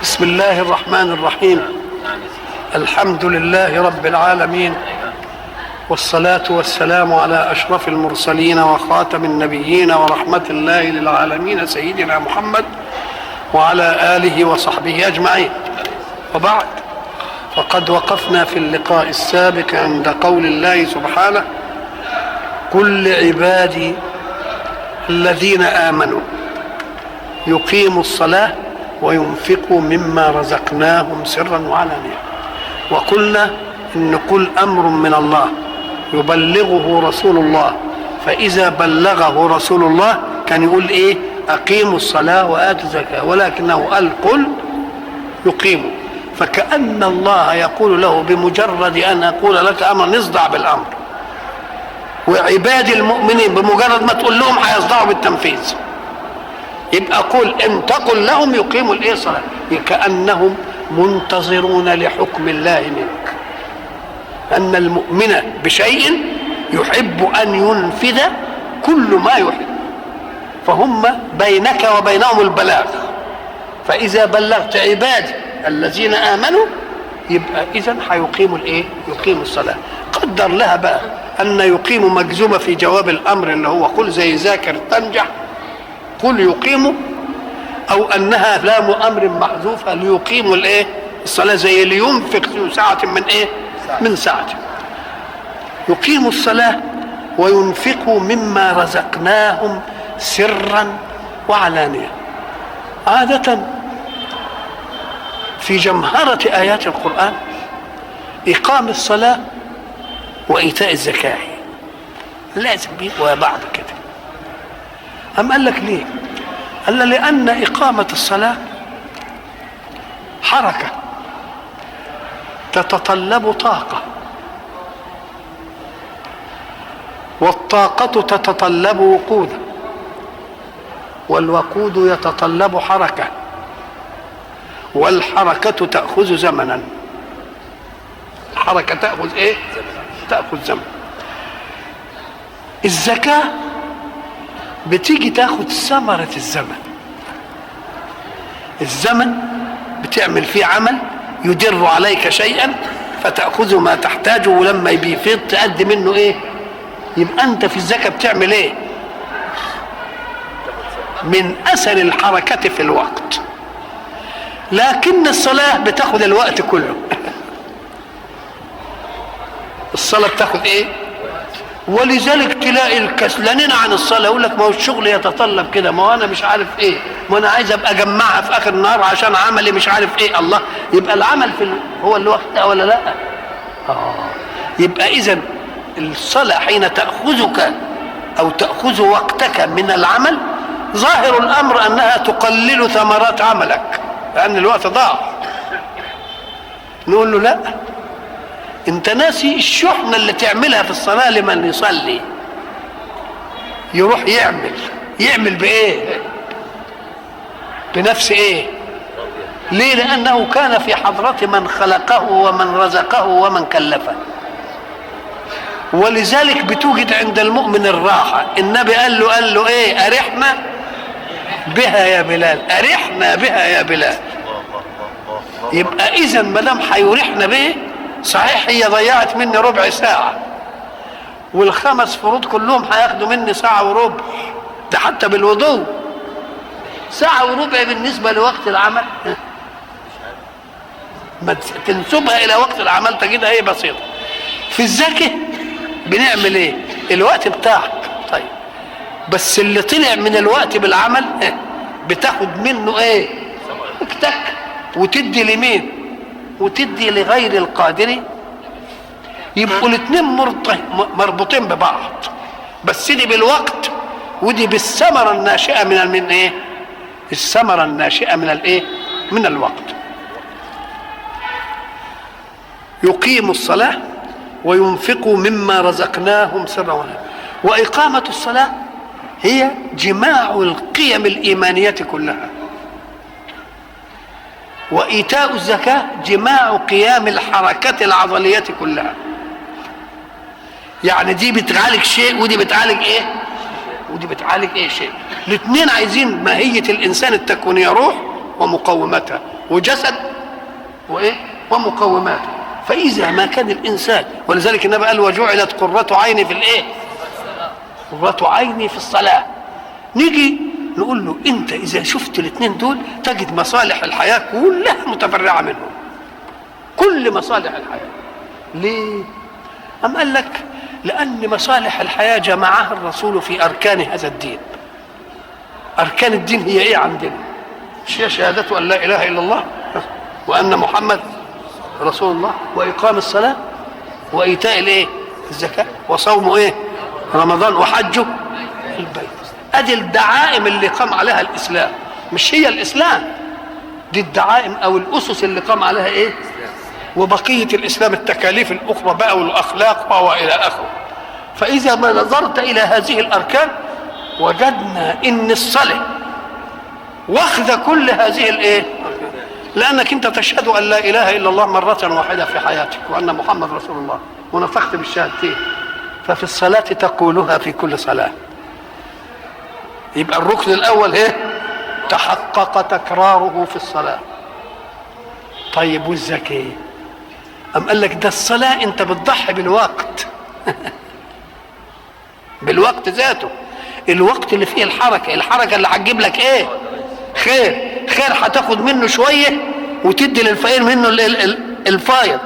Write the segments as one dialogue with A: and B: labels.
A: بسم الله الرحمن الرحيم. الحمد لله رب العالمين، والصلاة والسلام على أشرف المرسلين وخاتم النبيين ورحمة الله للعالمين سيدنا محمد وعلى آله وصحبه أجمعين. وبعد، فقد وقفنا في اللقاء السابق عند قول الله سبحانه: قل لعبادي الذين آمنوا يقيموا الصلاة وينفقوا مما رزقناهم سرا وعلانية. وقلنا إن قل أمر من الله يبلغه رسول الله، فإذا بلغه رسول الله كان يقول إيه؟ أقيموا الصلاة وآتوا الزكاة، ولكنه قال قل يقيموا، فكأن الله يقول له بمجرد أن أقول لك أمر نصدع بالأمر، وعباد المؤمنين بمجرد ما تقول لهم هيصدعوا بالتنفيذ. يبقى قل ان تقل لهم يقيموا الايه؟ الصلاه، كانهم منتظرون لحكم الله منك. ان المؤمن بشيء يحب ان ينفذ كل ما يحب، فهم بينك وبينهم البلاغ. فاذا بلغت عبادي الذين امنوا يبقى اذا هيقيموا الايه؟ يقيموا الصلاه. قدر لها بقى ان يقيموا مجزومه في جواب الامر اللي هو قل زي ذاكر تنجح، قل يقيموا، او انها لام امر محذوفه ليقيموا الايه؟ الصلاه، زي لينفق ذو ساعه من ايه؟ من ساعته. يقيموا الصلاه وينفقوا مما رزقناهم سرا وعلانيه. عاده في جمهره ايات القران اقام الصلاه وايتاء الزكاه لازم بيبقوا بعض كده. أم قال لك ليه؟ قال لأن إقامة الصلاة حركة تتطلب طاقة، والطاقة تتطلب وقودا، والوقود يتطلب حركة، والحركة تأخذ زمنا. الحركة تأخذ إيه؟ تأخذ زمن. الزكاة بتيجي تاخد ثمرة الزمن. الزمن بتعمل فيه عمل يدر عليك شيئا فتأخذ ما تحتاجه، ولما بيفيض تأدي منه ايه؟ يبقى انت في الزكاة بتعمل ايه؟ من اثر الحركة في الوقت. لكن الصلاة بتاخد الوقت كله. الصلاة بتاخد ايه؟ ولذلك تلاقي الكسلانين عن الصلاه يقول لك ما هو الشغل يتطلب كده، ما هو انا مش عارف ايه، ما انا عايز ابقى اجمعها في اخر النهار عشان عملي مش عارف ايه. الله، يبقى العمل هو الوقت ده ولا لا؟ يبقى اذا الصلاه حين تاخذك او تاخذ وقتك من العمل ظاهر الامر انها تقلل ثمرات عملك لان الوقت ضاع. نقول له لا، انت ناسي الشحنه اللي تعملها في الصلاه لمن يصلي. يروح يعمل بايه؟ بنفس ايه؟ ليه؟ لانه كان في حضره من خلقه ومن رزقه ومن كلفه. ولذلك بتوجد عند المؤمن الراحه. النبي قال له ايه؟ ارحنا بها يا بلال، ارحنا بها يا بلال. يبقى اذا ما دام هيرحنا به، صحيح هي ضيعت مني ربع ساعة، والخمس فروض كلهم هياخدوا مني ساعة وربع، ده حتى بالوضوء ساعة وربع بالنسبة لوقت العمل. ما تنسبها إلى وقت العمل تجدها هي بسيطة. في الزكاة بنعمل إيه؟ الوقت بتاعك طيب، بس اللي طلع من الوقت بالعمل بتاخد منه إيه؟ وقتك، وتدي لمين؟ وتدي لغير القادر. يبقوا الاثنين مربوطين ببعض، بس دي بالوقت ودي بالثمره الناشئه من ايه؟ الثمره الناشئه من الايه؟ من الوقت. يقيموا الصلاه وينفقوا مما رزقناهم سرا وعلانية. واقامه الصلاه هي جماع القيم الايمانيه كلها، وإيتاء الزكاة جماع قيام الحركات العضلية كلها. يعني دي بتعالج شيء ودي بتعالج ايه؟ ودي بتعالج ايه شيء. الاثنين عايزين ماهية الإنسان التكوينية، روح ومقومتها، وجسد وايه ومقوماته. فاذا ما كان الانسان، ولذلك النبي قال وجعلت قرة عيني في الايه؟ قرة عيني في الصلاة. نيجي نقول له انت اذا شفت الاثنين دول تجد مصالح الحياة كلها متفرعة منهم، كل مصالح الحياة. ليه؟ أم قال لك لأن مصالح الحياة جمعها الرسول في أركان هذا الدين. أركان الدين هي إيه عندنا؟ مش هي شهادة أن لا إله إلا الله وأن محمد رسول الله، وإقام الصلاة، وإيتاء الإيه؟ الزكاة، وصوم إيه؟ رمضان، وحجه البيت. أدي الدعائم اللي قام عليها الإسلام، مش هي الإسلام، دي الدعائم أو الأسس اللي قام عليها إيه؟ وبقية الإسلام التكاليف الأخرى بقى والأخلاق وإلى آخره. فإذا ما نظرت إلى هذه الأركان وجدنا إن الصلاة واخذ كل هذه الإيه؟ لأنك أنت تشهد أن لا إله إلا الله مرة واحدة في حياتك وأن محمد رسول الله ونطقت بالشهادتين، ففي الصلاة تقولها في كل صلاة. يبقى الركن الأول إيه؟ تحقق تكراره في الصلاة. طيب والزكاة؟ أم قال لك ده الصلاة أنت بتضحي بالوقت بالوقت ذاته، الوقت اللي فيه الحركة اللي هتجيب لك إيه؟ خير هتاخد منه شوية وتدي للفقير منه الفايض.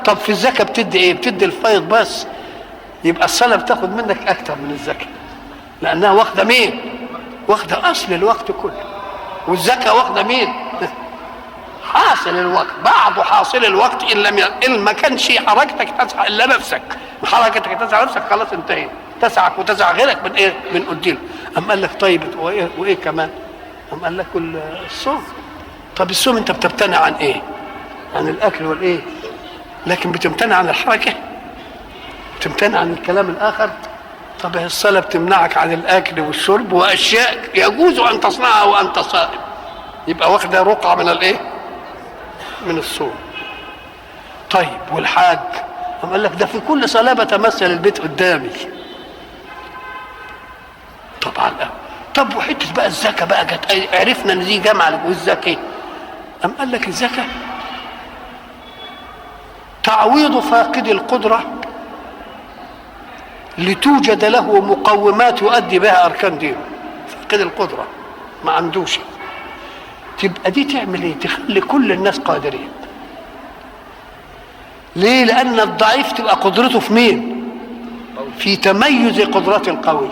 A: طب في الزكاة بتدي إيه؟ بتدي الفايض بس. يبقى الصلاة بتاخد منك أكتر من الزكاة، لأنها واخدة مين؟ واخدة أصل الوقت كله. والزكاة واخدة مين؟ حاصل الوقت، بعض حاصل الوقت إن ما كانش حركتك تسعى إلا نفسك، حركتك تسعى نفسك خلاص انتهيت، تسعك وتسعى غيرك من إيه؟ من قديل. أم قال لك طيب وإيه كمان؟ أم قال لك الصوم. طب الصوم أنت بتمتنع عن إيه؟ عن الأكل والإيه؟ لكن بتمتنع عن الحركة، بتمتنع عن الكلام الآخر. طب الصلاة بتمنعك عن الأكل والشرب وأشياء يجوز أن تصنعها وأنت صائم، يبقى واخدة رقعة من الإيه؟ من الصوم. طيب والحاج؟ أم قال لك ده في كل صلاة بتمثل البيت قدامي. طبعا. طب وحته بقى الزكاه بقى جت، عرفنا ان دي جامعه والزكاه. أم قال لك الزكاه تعويض فاقد القدره لتوجد له مقومات يؤدي بها اركان دينه. فاقد القدره ما عندوش، تبقى دي تعمل ايه؟ تخلي كل الناس قادرين. ليه؟ لان الضعيف تبقى قدرته في مين؟ في تميز قدرات القوي.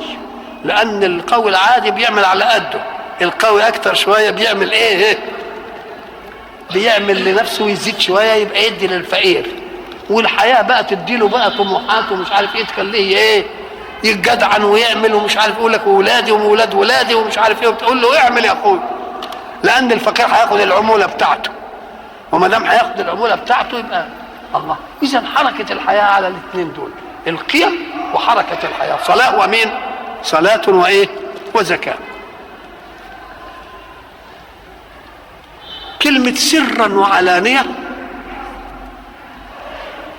A: لان القوي العادي بيعمل على قده، القوي اكتر شويه بيعمل ايه؟ بيعمل لنفسه ويزيد شويه يبقى يدي للفقير. والحياه بقى تديله بقى طموحات ومش عارف ايه، تخليه ايه؟ يتجدعن ويعمل ومش عارف، يقول لك ولادي وولاد ولادي ومش عارف ايه، وبتقول له اعمل يا اخوي، لان الفقير هياخد العموله بتاعته، وما دام هياخد العموله بتاعته يبقى الله. اذا حركه الحياه على الاثنين دول، القيم وحركه الحياه، صلاه ومين؟ صلاه وايه؟ وزكاه. كلمه سرا وعلانيه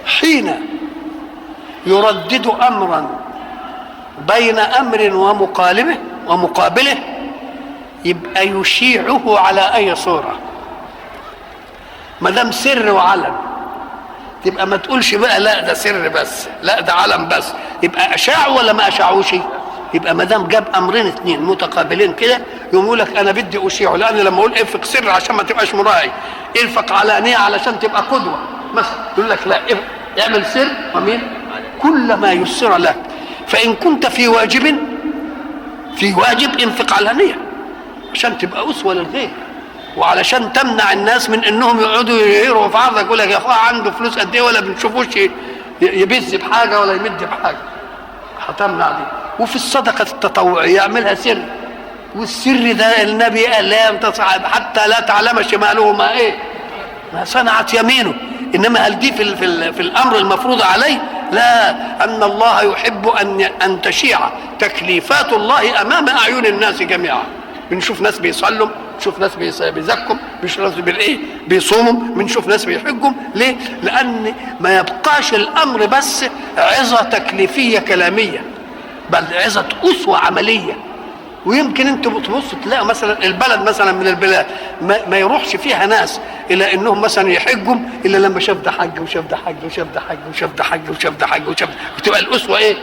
A: حين يردد امرا بين امر ومقابله يبقى يشيعه على اي صوره. ما دام سر وعلن تبقى ما تقولش بقى لا ده سر بس، لا ده علن بس، يبقى اشاعوا ولا ما اشاعوش؟ يبقى ما دام جاب امرين اثنين متقابلين كده يقول لك انا بدي اشيعه، لان لما اقول انفق سر عشان ما تبقاش مراعي، انفق علانيه علشان تبقى قدوه مثلا، يقول لك لا اعمل سر ومين؟ كل ما يسر لك. فان كنت في واجب انفق علانيه عشان تبقى اسوه للغير، وعلشان تمنع الناس من انهم يقعدوا يهيروا في عرضك، يقول لك يا اخويا عنده فلوس قد ايه ولا بنشوفوش يبز بحاجه ولا يمد بحاجه، هتمنع دي. وفي الصدقه التطوعيه يعملها سر، والسر ده النبي قال لا تصعب حتى لا تعلم شماله ما صنعت يمينه. انما هل دي في الامر المفروض عليه؟ لا، ان الله يحب ان تشيع تكليفات الله امام اعين الناس جميعا. بنشوف ناس بيصلوا، بنشوف ناس بيزكوا، بنشوف ناس بيصوموا، بنشوف ناس بيحجوا. ليه؟ لان ما يبقاش الامر بس عظه تكليفيه كلاميه، بل عظه اسوه عمليه. ويمكن انتوا بتبصوا تلاقوا مثلا البلد مثلا من البلاد ما يروحش فيها ناس الى انهم مثلا يحجوا الا لما شاف ده حج وشاف ده حج وشاف ده حج وشاف ده حج وشاف ده حج وشاف، وتبقى الاسوه ايه؟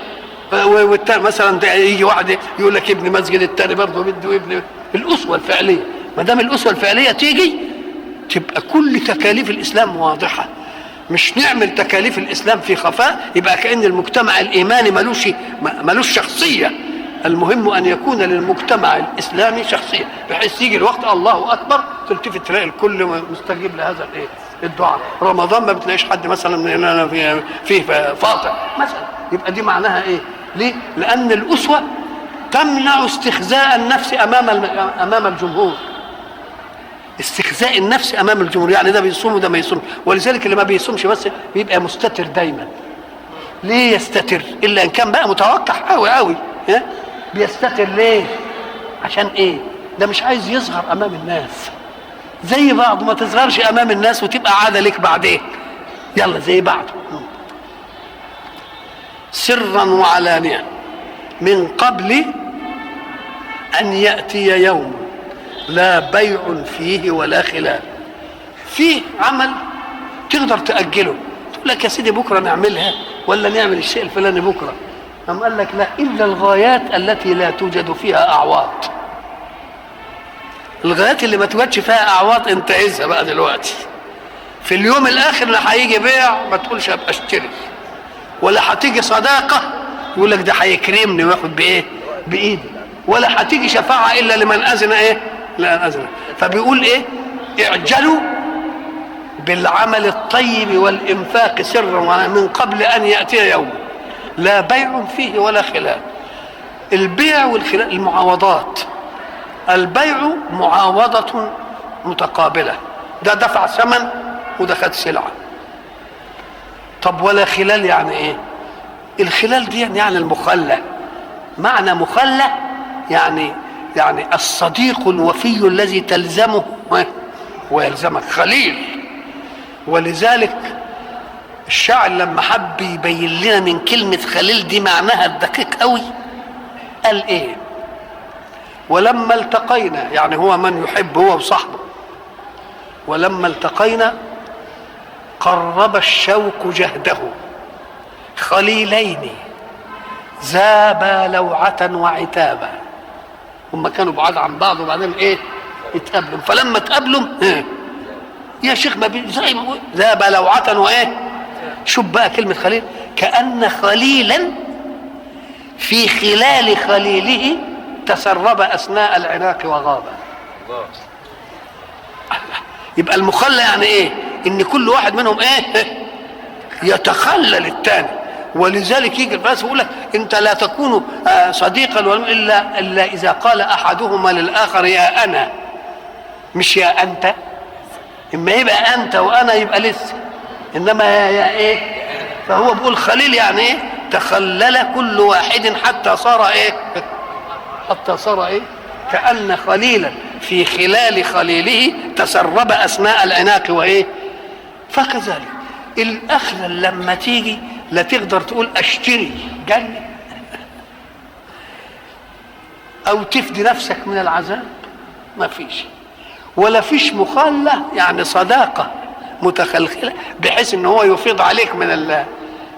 A: والتاني مثلا ده يجي واحد يقول لك ابن مسجد، الثاني برضه بده ابن. الاسوه الفعليه، ما دام الاسوه الفعليه تيجي تبقى كل تكاليف الاسلام واضحه. مش نعمل تكاليف الاسلام في خفاء، يبقى كأن المجتمع الايماني ملوش شخصيه. المهم ان يكون للمجتمع الاسلامي شخصيه، بحيث يجي الوقت الله اكبر تلتفت تلاقي الكل مستجيب لهذا الايه؟ الدعاء. رمضان ما بتلاقيش حد مثلا مننا فيه فاطر مثلا، يبقى دي معناها ايه؟ ليه؟ لان الاسوه تمنع استخزاء النفس امام الجمهور. استخزاء النفس امام الجمهور، يعني ده بيصوم وده ما يصومش، ولذلك اللي ما بيصومش بس بيبقى مستتر دايما. ليه يستتر؟ الا ان كان بقى متوقع قوي قوي. بيستتر ليه؟ عشان ايه؟ ده مش عايز يصغر امام الناس زي بعض. ما تصغرش امام الناس وتبقى عاده لك بعدين، يلا زي بعض. سرا وعلانية من قبل ان ياتي يوم لا بيع فيه ولا خلال. فيه عمل تقدر تاجله، تقول لك يا سيدي بكره نعملها ولا نعمل الشيء الفلاني بكره. أم قال لك لا، إلا الغايات التي لا توجد فيها أعواض. الغايات اللي ما توجدش فيها أعواض انتهزها بقى دلوقتي. في اليوم الآخر لا هيجي بيع ما تقولش أبقى اشتري، ولا هتيجي صداقة يقول لك ده هيكرمني وياخد بإيه؟ بإيدي، ولا هتيجي شفاعة إلا لمن أذن إيه؟ لا أذن. فبيقول إيه؟ اعجلوا بالعمل الطيب والإنفاق سرا من قبل أن يأتي يوم لا بيع فيه ولا خلال. البيع والخلال المعاوضات. البيع معاوضة متقابلة، ده دفع ثمن وده خد سلعة. طب ولا خلال يعني ايه؟ الخلال دي يعني المخلة. معنى مخلة يعني الصديق الوفي الذي تلزمه ويلزمك، خليل. ولذلك الشاعر لما حب يبين لنا من كلمة خليل دي معناها الدقيق قوي قال ايه؟ ولما التقينا، يعني هو من يحب هو وصاحبه، ولما التقينا قرب الشوق جهده خليلين ذابا لوعة وعتابا. هم كانوا بعاد عن بعض وبعدين ايه؟ اتقابلوا. فلما اتقابلوا يا شيخ ما زي ما ذابا لوعة وايه؟ شوف بقى كلمة خليل، كأن خليلا في خلال خليله تسرب أثناء العناق وغاب. يبقى المخلى يعني ايه؟ ان كل واحد منهم ايه؟ يتخلل الثاني. ولذلك يجي الناس يقول لك انت لا تكون صديقا الا اذا قال احدهما للاخر يا انا، مش يا انت. اما يبقى انت وانا يبقى لسه، انما يا ايه؟ فهو بيقول خليل يعني ايه؟ تخلل كل واحد حتى صار ايه؟ حتى صار ايه؟ كأن خليلا في خلال خليله تسرب اثناء العناق وايه؟ فكذلك الاخره لما تيجي لا تقدر تقول اشتري جنه او تفدي نفسك من العذاب، ما فيش. ولا فيش مخالة يعني صداقة متخلخلة بحيث ان هو يفيض عليك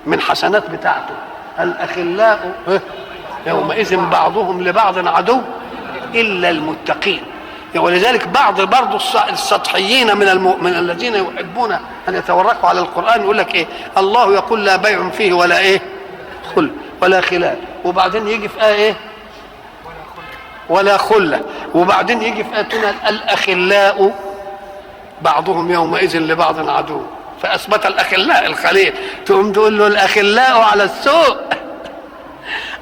A: من حسنات بتاعته. الأخلاء يومئذ بعضهم لبعض عدو إلا المتقين. ولذلك بعض برضو السطحيين من الذين يحبون أن يتوركوا على القرآن يقول لك إيه؟ الله يقول لا بيع فيه ولا إيه؟ خل ولا خلال، وبعدين يجي في إيه؟ ولا خلة، وبعدين يجي في آيتنا الأخلاء بعضهم يومئذ لبعض عدو، فأثبت الأخلاء الخليل. تقوم تقول له الأخلاء على السوء،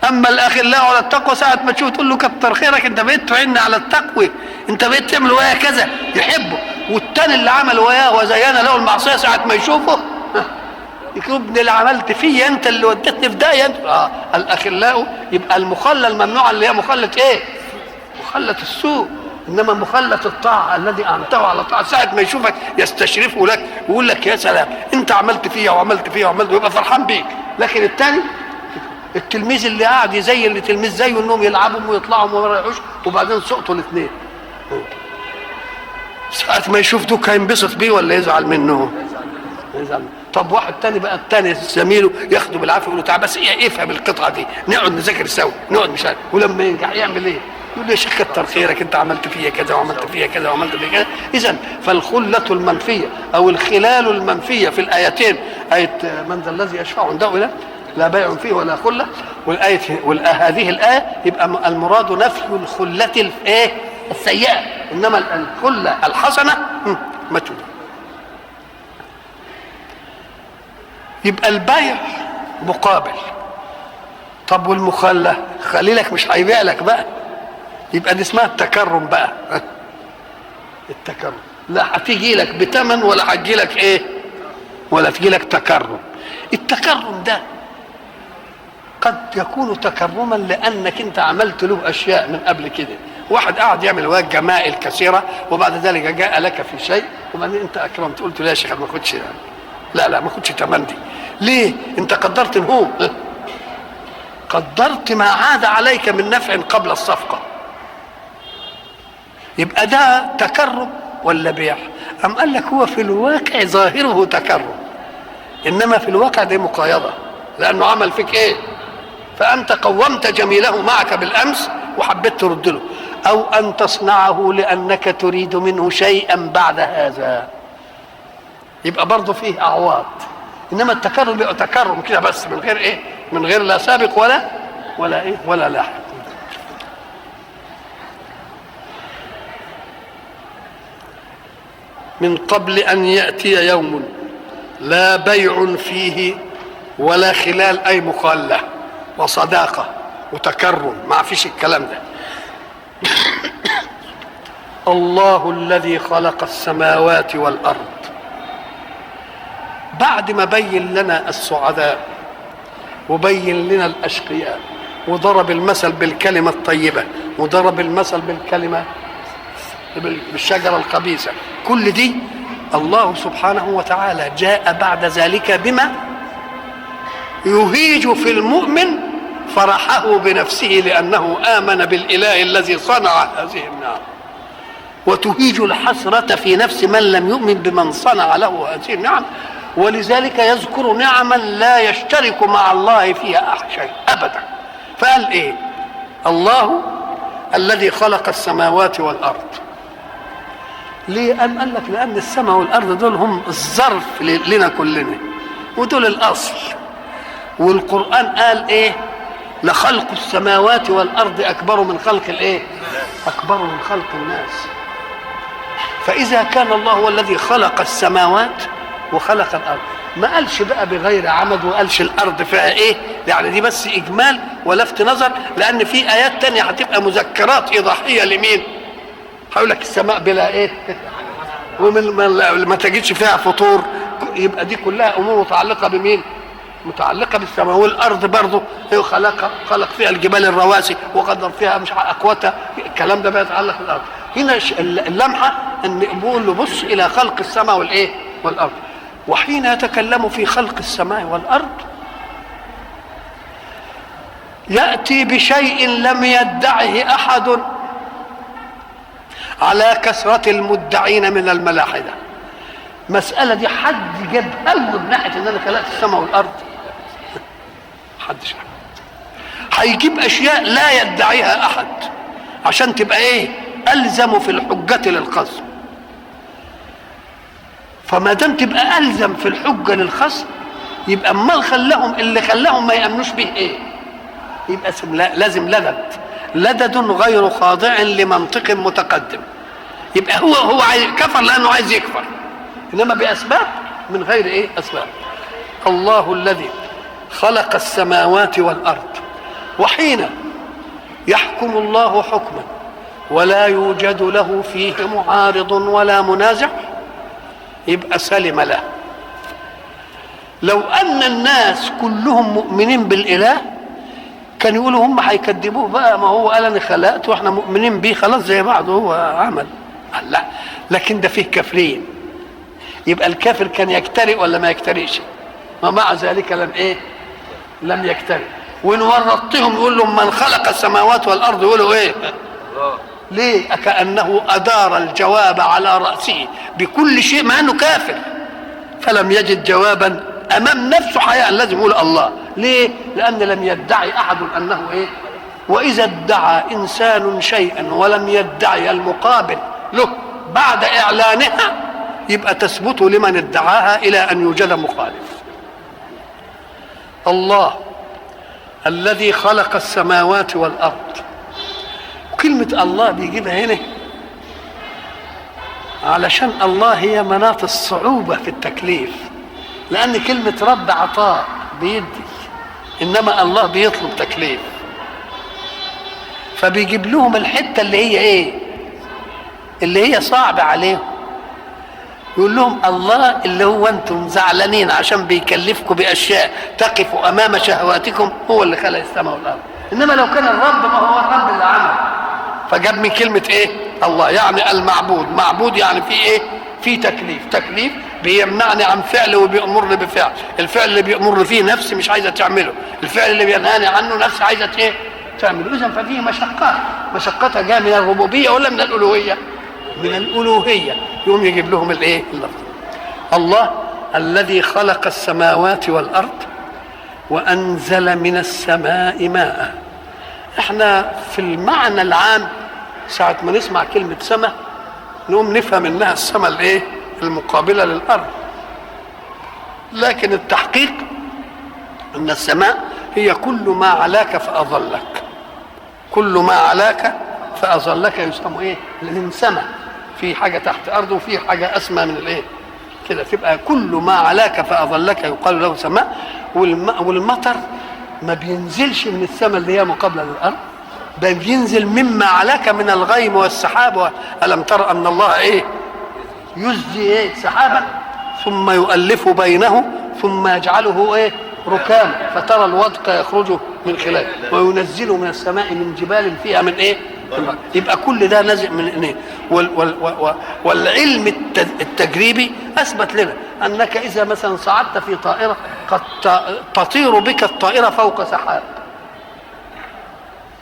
A: أما الأخلاء على التقوى ساعة ما تشوف تقول له كتر خيرك أنت بقيت تعين على التقوى، أنت بقيت تعمل وياه كذا يحبه. والتاني اللي عمل وياه وزين له المعصية ساعة ما يشوفه يقول ابن اللي عملت فيه أنت اللي ودتني في داهية. الأخلاء يبقى المخلة الممنوعة اللي هي مخلة إيه؟ مخلة السوء. انما مخلة الطاعة الذي انته على طاعة ساعة ما يشوفك يستشرفه لك ويقول لك يا سلام انت عملت فيها وعملت فيها وعملت، ويبقى فرحان بيك. لكن الثاني التلميذ اللي قاعد يزي اللي تلميذ زيه انهم يلعبوا ويطلعوا وما يريحوش وبعدين سقطوا الاثنين، ساعة ما يشوف دوك هينبسط بيه ولا يزعل منه؟ يزعل. طب واحد تاني بقى التاني زميله ياخده بالعافيه يقول له تعال بس افهم القطعه دي، نقعد نذاكر سوا، نقعد مش عارف، ولما ينجح يعمل ايه؟ يقول له يا شيخ كتر خيرك انت عملت فيا كذا وعملت فيا كذا وعملت فيا كذا. اذا فالخله المنفيه او الخلال المنفيه في الايتين، ايه من ذا الذي يشفع عنده الا لا بيع فيه ولا خله، والايه هذه الايه يبقى المراد نفي الخله الايه؟ السيئه، انما الخله الحسنه متوجه. يبقى البيع مقابل. طب والمخلة خليلك مش هيبيع لك بقى، يبقى دي اسمها التكرم بقى. التكرم لا هتيجي لك بتمن ولا هتجي لك ايه ولا تجي لك تكرم. التكرم ده قد يكون تكرما لانك انت عملت له اشياء من قبل كده. واحد قاعد يعمل وجه جمائل كثيره وبعد ذلك جاء لك في شيء وبعدين انت اكرمت قلت له يا شيخ ما اخدش، لا ما اخدش تمن دي. ليه؟ انت قدرت هو قدرت ما عاد عليك من نفع قبل الصفقه. يبقى ده تكرم ولا بيع؟ أم قال لك هو في الواقع ظاهره تكرم، انما في الواقع دي مقايضه، لانه عمل فيك ايه؟ فانت قومت جميله معك بالامس وحبيت ترد له، او ان تصنعه لانك تريد منه شيئا بعد هذا، يبقى برضه فيه اعواض. انما التكرم بيبقى تكرم كده بس من غير ايه؟ من غير لا سابق ولا ايه ولا لاحق. من قبل ان ياتي يوم لا بيع فيه ولا خلال، اي مخاله وصداقه وتكرم، ما فيش الكلام ده. الله الذي خلق السماوات والارض، بعد ما بين لنا السعداء وبين لنا الاشقياء وضرب المثل بالكلمه الطيبه وضرب المثل بالكلمه بالشجره الخبيثه، كل دي الله سبحانه وتعالى جاء بعد ذلك بما يهيج في المؤمن فرحه بنفسه لانه امن بالاله الذي صنع هذه النعم، وتهيج الحسره في نفس من لم يؤمن بمن صنع له هذه النعم، ولذلك يذكر نعما لا يشترك مع الله فيها شيء ابدا. فقال ايه؟ الله الذي خلق السماوات والارض. ليه؟ قال لك لان السماء والارض دول هم الظرف لنا كلنا ودول الاصل. والقران قال ايه؟ لخلق السماوات والارض اكبر من خلق الايه؟ اكبر من خلق الناس. فاذا كان الله هو الذي خلق السماوات وخلق الارض، ما قالش بقى بغير عمد وقالش الارض فيها ايه، يعني دي بس اجمال ولفت نظر، لان في ايات تانية هتبقى مذكرات ايضاحيه لمين؟ هقول لك السماء بلا ايه ومن ما تجدش فيها فطور، يبقى دي كلها امور متعلقه بمين؟ متعلقه بالسماء. والارض برضه خلق فيها الجبال الرواسي وقدر فيها مش اقواتها، الكلام ده بيتعلق بالارض. هنا اللمحه ان بيقول له بص الى خلق السماء والايه؟ والارض. وحين يتكلم في خلق السماء والارض ياتي بشيء لم يدعه احد على كثرة المدعين من الملاحدة. مسألة دي حد جابها له من ناحية ان انا خلقت السماء والارض؟ محدش. هيجيب اشياء لا يدعيها احد عشان تبقى ايه؟ الزم في الحجة للخصم. فما دام تبقى الزم في الحجة للخصم يبقى امال خلاهم اللي خلاهم ما يامنوش به ايه؟ يبقى لازم لدد غير خاضع لمنطق متقدم. يبقى هو كفر لانه عايز يكفر، انما باسباب من غير ايه؟ اسباب. الله الذي خلق السماوات والارض، وحين يحكم الله حكما ولا يوجد له فيه معارض ولا منازع يبقى سلم له. لو ان الناس كلهم مؤمنين بالاله كان يقولوا هم هيكذبوه بقى، ما هو قال انا خلقت واحنا مؤمنين بيه خلاص زي بعض هو عمل. لا، لكن ده فيه كافرين، يبقى الكافر كان يجترئ ولا ما يجترئش؟ ومع ذلك لم يجترئ. وان ورطتهم يقول لهم من خلق السماوات والارض يقولوا ايه؟ ليه؟ كأنه أدار الجواب على رأسه بكل شيء مع أنه كافر، فلم يجد جوابا أمام نفسه حياء لازم يقول الله. ليه؟ لأن لم يدعي أحد أنه إيه؟ وإذا ادعى إنسان شيئا ولم يدعي المقابل له بعد إعلانها يبقى تثبت لمن ادعاها إلى أن يوجد مخالف. الله الذي خلق السماوات والأرض، كلمة الله بيجيبها هنا علشان الله هي مناط الصعوبة في التكليف، لأن كلمة رب عطاء بيدي، إنما الله بيطلب تكليف، فبيجيب لهم الحتة اللي هي إيه؟ اللي هي صعبة عليهم. يقول لهم الله اللي هو أنتم زعلانين عشان بيكلفكم بأشياء تقف أمام شهواتكم، هو اللي خلق السماء والأرض. إنما لو كان الرب ما هو الرب اللي عمل، فجاب من كلمة ايه؟ الله، يعني المعبود، معبود يعني في ايه؟ في تكليف، تكليف بيمنعني عن فعل وبيأمرني بفعل، الفعل اللي بيأمرني فيه نفسي مش عايزة تعمله، الفعل اللي بينهاني عنه نفسي عايزة ايه؟ تعمله. إذا ففيه مشقات، مشقتها جاية من الربوبية ولا من الألوهية؟ من الألوهية. يقوم يجيب لهم الايه؟ اللفظ. الله الذي خلق السماوات والأرض وأنزل من السماء ماء. احنا في المعنى العام ساعة ما نسمع كلمة سماء نقوم نفهم انها السماء الايه؟ المقابلة للأرض، لكن التحقيق ان السماء هي كل ما علاك فأظلك، كل ما علاك فأظلك يسمى ايه؟ لأن سماء في حاجة تحت أرض وفي حاجة أسمى من الايه؟ كده، تبقى كل ما علاك فأظلك يقال له سماء. والمطر ما بينزلش من السماء اللي هي مقابله للارض، ده بينزل مما علاك من الغيم والسحاب. الم تر ان الله ايه؟ يزجي ايه؟ سحابا ثم يؤلف بينه ثم يجعله ايه؟ ركام فترى الودق يخرج من خلاله وينزل من السماء من جبال فيها من ايه؟ يبقى كل ده نازل من ايه؟ والعلم التجريبي اثبت لنا انك اذا مثلا صعدت في طائره قد تطير بك الطائره فوق سحاب،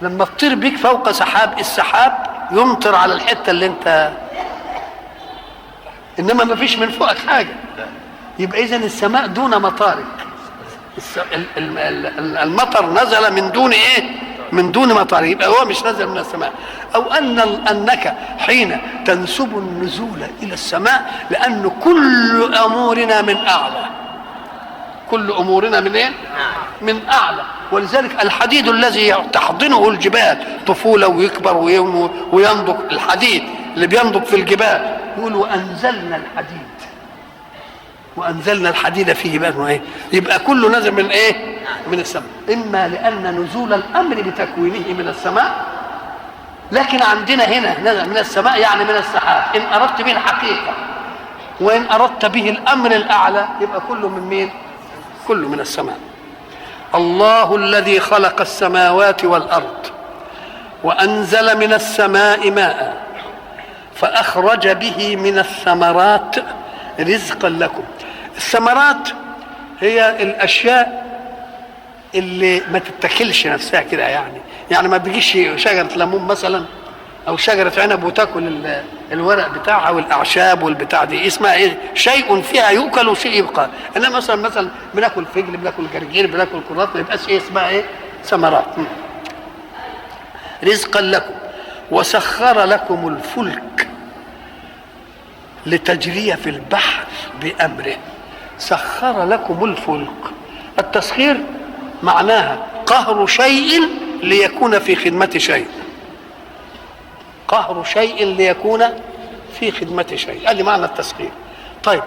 A: لما تطير بك فوق سحاب السحاب يمطر على الحته اللي انت، انما ما فيش من فوقك حاجه. يبقى اذا السماء دون مطارك، المطر نزل من دون ايه؟ من دون مطر، يبقى هو مش نزل من السماء. او انك حين تنسب النزول الى السماء لان كل امورنا من اعلى، كل امورنا من ايه؟ من اعلى. ولذلك الحديد الذي تحضنه الجبال طفوله ويكبر وينضج، الحديد اللي بينضج في الجبال يقول وانزلنا الحديد، وانزلنا الحديد فيه بقى ايه؟ يبقى كله نزل من ايه؟ من السماء. اما لان نزول الامر بتكوينه من السماء، لكن عندنا هنا نزل من السماء يعني من السحاب ان اردت به الحقيقه، وان اردت به الامر الاعلى يبقى كله من مين؟ كله من السماء. الله الذي خلق السماوات والارض وانزل من السماء ماء فاخرج به من الثمرات رزقا لكم. الثمرات هي الاشياء اللي ما تتاكلش نفسها كده، يعني ما بيجيش شجره ليمون مثلا او شجره عنب وتاكل الورق بتاعها والاعشاب والبتاع دي، اسمها ايه؟ شيء فيها يؤكل وشيء يبقى. انما مثلا بناكل فجل، بناكل جرجير، بناكل كرات، ما يبقاش ايه اسمها ايه؟ ثمرات. رزقا لكم وسخر لكم الفلك لتجري في البحر بأمره. سخر لكم الفلك، التسخير معناها قهر شيء ليكون في خدمة شيء، قهر شيء ليكون في خدمة شيء، هذا معنى التسخير. طيب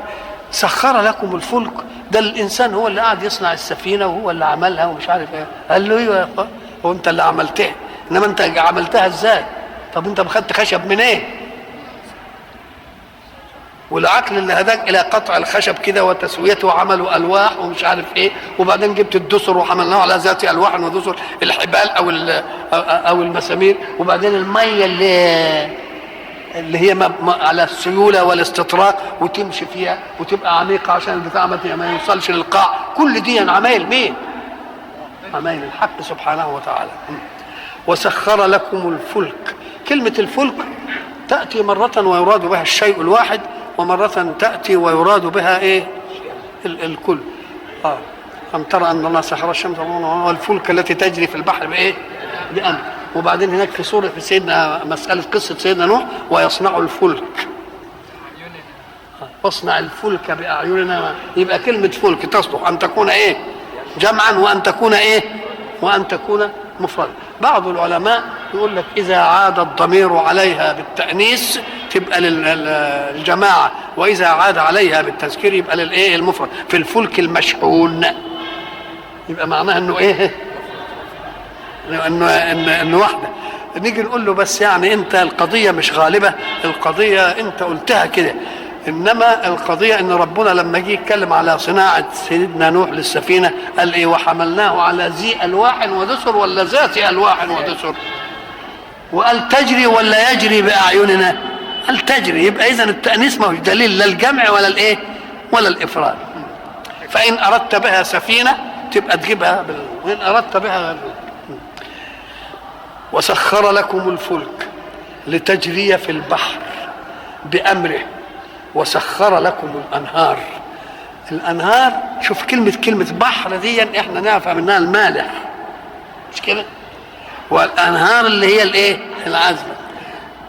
A: سخر لكم الفلك، ده الإنسان هو اللي قاعد يصنع السفينة وهو اللي عملها ومش عارف ايه. قال له ايوه يا اخوان، هو انت اللي عملتها، انما انت عملتها ازاي؟ طب انت خدت خشب من ايه؟ والعقل اللي هداك الى قطع الخشب كده وتسويته وعملوا الواح ومش عارف ايه، وبعدين جبت الدسر وحملناه على ذات الواح ودسر، الحبال او المسامير، وبعدين الميه اللي هي على السيوله والاستطراق وتمشي فيها وتبقى عميقه عشان البتاع ما يوصلش للقاع. كل دي عمايل مين؟ عمايل الحق سبحانه وتعالى. وسخر لكم الفلك. كلمة الفلك تأتي مرة ويراد بها الشيء الواحد، ومرة تأتي ويراد بها ايه؟ الكل. أم ترى أن الله سخر الشمس والفلك التي تجري في البحر بإيه؟ بأمر. وبعدين هناك في سورة في سيدنا مسألة قصة سيدنا نوح ويصنع الفلك. اصنع الفلك بأعيننا. يبقى كلمة فلك تصلح أن تكون إيه؟ جمعا، وأن تكون إيه؟ وأن تكون مفردا. بعض العلماء يقول لك إذا عاد الضمير عليها بالتأنيث تبقى للجماعة، وإذا عاد عليها بالتذكير يبقى للإيه؟ المفرد. في الفلك المشحون يبقى معناها إنه إيه؟ إنه واحدة. نيجي نقول له بس يعني أنت القضية مش غالبة، القضية أنت قلتها كده، إنما القضية إن ربنا لما جه يتكلم على صناعة سيدنا نوح للسفينة قال إيه؟ وحملناه على ذي ألواح ودسر ولا ذات ألواح ودسر؟ وقال تجري ولا يجري بأعيننا؟ قال تجري. يبقى إذن التأنيث ما هوش دليل لا الجمع ولا الإيه؟ ولا الإفراد. فإن أردت بها سفينة تبقى تجيبها وإن أردت بها وسخر لكم الفلك لتجري في البحر بأمره وسخر لكم الأنهار. الأنهار شوف كلمة بحر دي احنا نفهم منها المالح، مش كده؟ والأنهار اللي هي الايه؟ العذبة.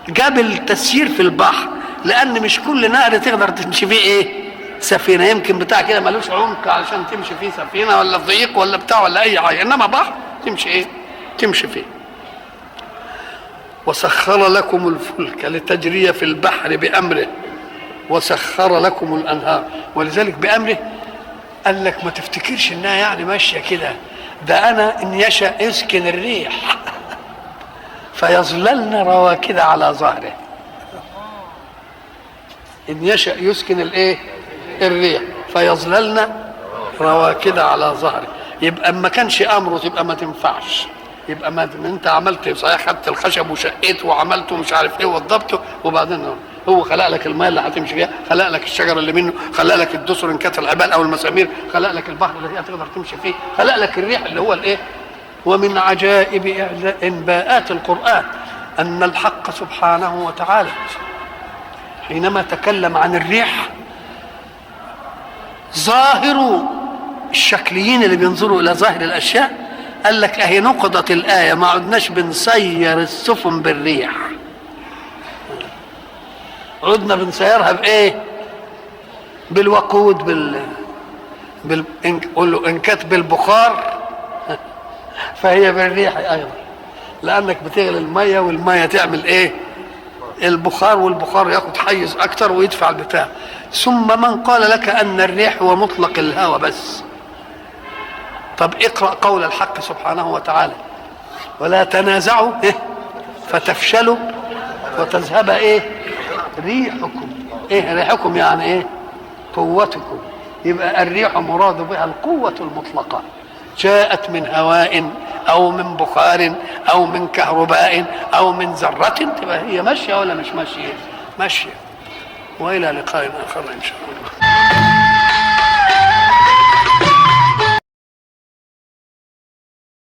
A: جاب التسيير في البحر لأن مش كل نهر تقدر تمشي فيه ايه؟ سفينة. يمكن بتاع كده ملوش عمق علشان تمشي فيه سفينة ولا ضيق ولا بتاع ولا أي حاجة، إنما بحر تمشي ايه؟ تمشي فيه. وسخر لكم الفلك لتجري في البحر بأمره وسخر لكم الأنهار. ولذلك بأمره قال لك ما تفتكرش انها يعني ماشيه كده، ده انا ان يشاء يسكن الريح فيظللن رواكد على ظهره. ان يشاء يسكن الايه؟ الريح فيظللن رواكد على ظهره. يبقى ما كانش امره تبقى ما تنفعش. يبقى ما انت عملت صحيح، خدت الخشب وشقيته وعملته مش عارف ايه وضبطه، وبعدين هو خلق لك الماء اللي هتمشي فيها، خلق لك الشجر اللي منه، خلق لك الدسر ان كانت العبال او المسامير، خلق لك البحر اللي هي تقدر تمشي فيه، خلق لك الريح اللي هو الايه. ومن عجائب انباءات القرآن ان الحق سبحانه وتعالى حينما تكلم عن الريح ظاهر الشكليين اللي بينظروا الى ظاهر الاشياء قال لك اهي نقضت الآية، ما عدناش بنسير السفن بالريح، عدنا بنسيرها بايه؟ بالوقود قول له ان كانت بالبخار فهي بالريح ايضا، لانك بتغلي الميه والميه تعمل ايه؟ البخار، والبخار ياخد حيز اكتر ويدفع البتاع. ثم من قال لك ان الريح هو مطلق الهواء بس؟ طب اقرأ قول الحق سبحانه وتعالى ولا تنازعوا فتفشلوا وتذهب ايه؟ ريحكم. ايه ريحكم؟ يعني ايه؟ قوتكم. يبقى الريح مراد بها القوة المطلقة، جاءت من هواء او من بخار او من كهرباء او من ذرة، تبقى هي ماشية ولا مش ماشية؟ ماشية. والى لقاء اخر ان شاء الله.